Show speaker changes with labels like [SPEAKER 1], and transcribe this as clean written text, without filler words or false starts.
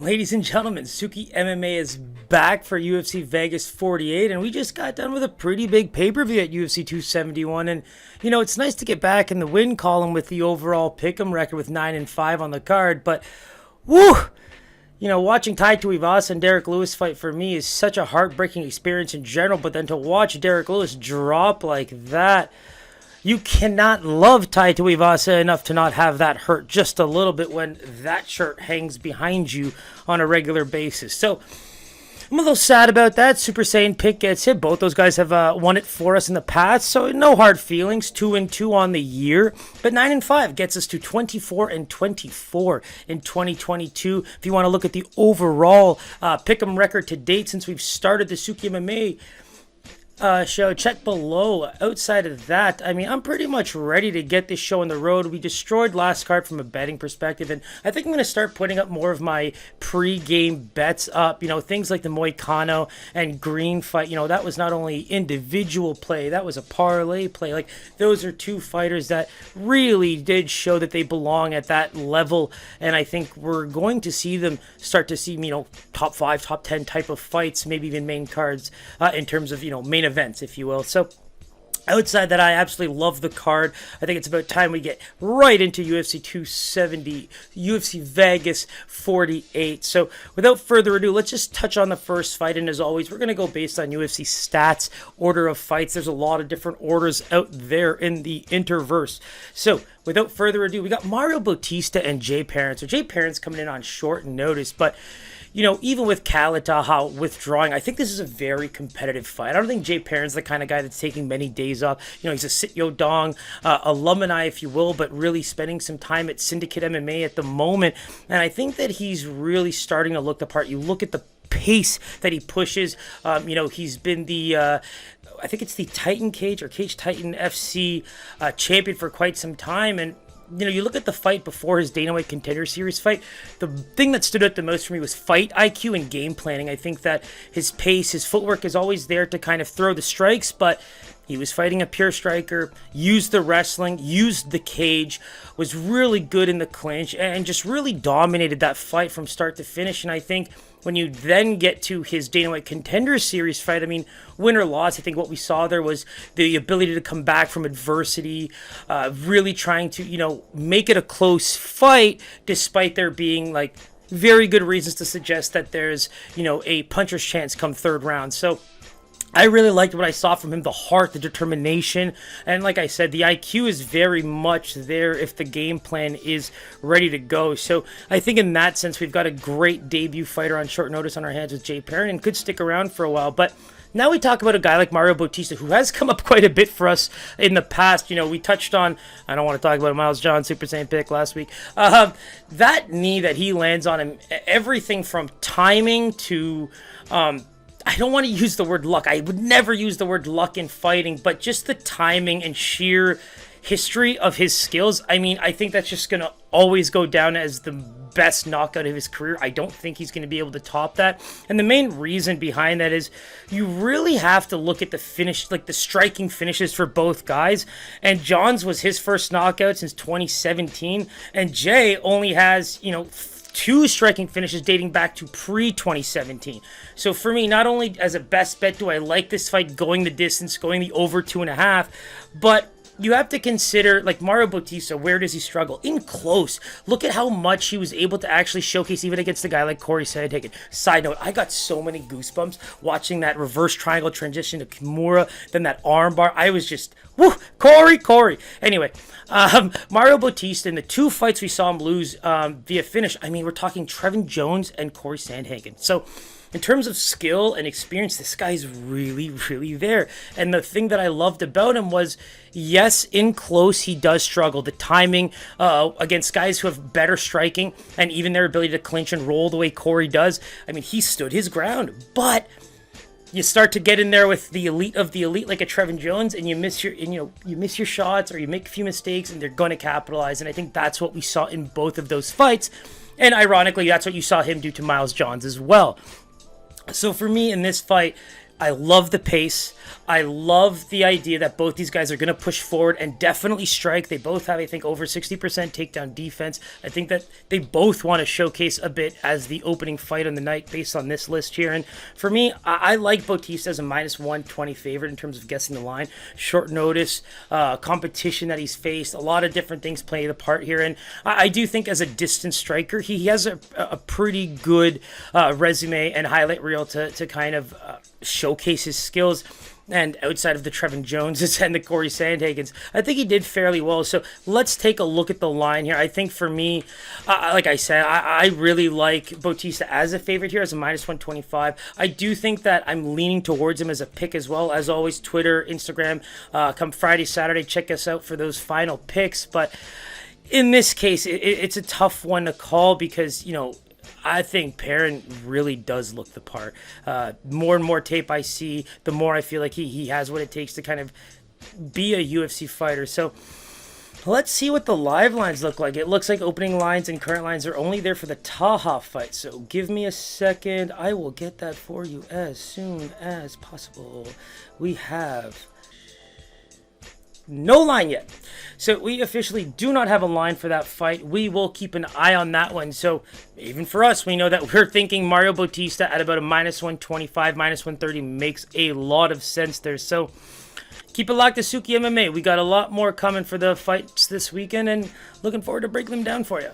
[SPEAKER 1] Ladies and gentlemen, SookyMMA is back for UFC Vegas 48, and we just got done with a pretty big pay-per-view at UFC 271. And it's nice to get back in the win column with the overall pick'em record with 9-5 on the card. But woo, watching Tai Tuivasa and Derek Lewis fight for me is such a heartbreaking experience in general. But then to watch Derek Lewis drop like that. You cannot love Tai Tuivasa enough to not have that hurt just a little bit when that shirt hangs behind you on a regular basis. So I'm a little sad about that. Super Saiyan pick gets hit. Both those guys have won it for us in the past, so no hard feelings. 2-2 on the year, but 9-5 gets us to 24-24 in 2022. If you want to look at the overall pick'em record to date since we've started the SookyMMA show, check below. Outside of that, I'm pretty much ready to get this show on the road. We destroyed last card from a betting perspective, and I think I'm going to start putting up more of my pre-game bets up. Things like the Moicano and Green fight. That was not only individual play, that was a parlay play. Like, those are two fighters that really did show that they belong at that level, and I think we're going to see them start to see, top 5, top 10 type of fights, maybe even main cards in terms of, main events, if you will. So outside that, I absolutely love the card. I think it's about time we get right into UFC 270, UFC Vegas 48. So without further ado, let's just touch on the first fight. And as always, we're going to go based on UFC stats, order of fights. There's a lot of different orders out there in the interverse. So without further ado, we got Mario Bautista and Jay Perrin. So Jay Perrin's coming in on short notice, but even with Kalataha withdrawing, I think this is a very competitive fight. I don't think Jay Perrin's the kind of guy that's taking many days off. He's a Sityo Dong alumni, if you will, but really spending some time at Syndicate MMA at the moment. And I think that he's really starting to look the part. You look at the pace that he pushes. He's been the I think it's the Titan Cage or Cage Titan FC champion for quite some time. And you look at the fight before his Dana White Contender Series fight, the thing that stood out the most for me was fight IQ and game planning. I think that his pace, his footwork is always there to kind of throw the strikes, but he was fighting a pure striker, used the wrestling, used the cage, was really good in the clinch, and just really dominated that fight from start to finish. And I think when you then get to his Dana White Contender Series fight, win or loss, I think what we saw there was the ability to come back from adversity, really trying to, make it a close fight, despite there being, very good reasons to suggest that there's, a puncher's chance come third round. So I really liked what I saw from him, the heart, the determination, and like I said, the IQ is very much there if the game plan is ready to go. So I think in that sense, we've got a great debut fighter on short notice on our hands with Jay Perrin and could stick around for a while. But now we talk about a guy like Mario Bautista, who has come up quite a bit for us in the past. We touched on, I don't want to talk about Miles John, Super Saiyan pick last week. That knee that he lands on him, everything from timing to I don't want to use the word luck. I would never use the word luck in fighting, but just the timing and sheer history of his skills. I think that's just going to always go down as the best knockout of his career. I don't think he's going to be able to top that. And the main reason behind that is you really have to look at the finish, the striking finishes for both guys. And John's was his first knockout since 2017. And Jay only has, 2 striking finishes dating back to pre-2017. So for me, not only as a best bet do I like this fight going the distance, going the over 2.5, but you have to consider, Mario Bautista, where does he struggle? In close. Look at how much he was able to actually showcase even against a guy like Corey Sandhagen. Side note, I got so many goosebumps watching that reverse triangle transition to Kimura, then that armbar. I was just, woo, Corey. Anyway, Mario Bautista, in the 2 fights we saw him lose via finish, we're talking Trevin Jones and Corey Sandhagen. So in terms of skill and experience, this guy's really, really there. And the thing that I loved about him was, yes, in close, he does struggle. The timing against guys who have better striking and even their ability to clinch and roll the way Corey does. He stood his ground. But you start to get in there with the elite of the elite, like a Trevin Jones, and you miss your shots, or you make a few mistakes, and they're going to capitalize. And I think that's what we saw in both of those fights. And ironically, that's what you saw him do to Miles Johns as well. So for me in this fight, I love the pace. I love the idea that both these guys are going to push forward and definitely strike. They both have, I think, over 60% takedown defense. I think that they both want to showcase a bit as the opening fight on the night based on this list here. And for me, I like Bautista as a minus 120 favorite in terms of guessing the line. Short notice, competition that he's faced, a lot of different things play the part here. And I do think as a distance striker, he has a pretty good resume and highlight reel to kind of showcase his skills. And outside of the Trevin Joneses and the Corey Sandhagens, I think he did fairly well. So let's take a look at the line here. I think for me, like I said, I really like Bautista as a favorite here as a minus 125. I do think that I'm leaning towards him as a pick as well. As always, Twitter, Instagram, come Friday, Saturday, check us out for those final picks. But in this case, it's a tough one to call because, you know, I think Perrin really does look the part. More and more tape I see, the more I feel like he has what it takes to kind of be a UFC fighter. So let's see what the live lines look like. It looks like opening lines and current lines are only there for the Taha fight. So give me a second. I will get that for you as soon as possible. We have no line yet. So we officially do not have a line for that fight. We will keep an eye on that one. So even for us, we know that we're thinking Mario Bautista at about a minus 125, minus 130 makes a lot of sense there. So keep it locked to SookyMMA. We got a lot more coming for the fights this weekend and looking forward to breaking them down for you.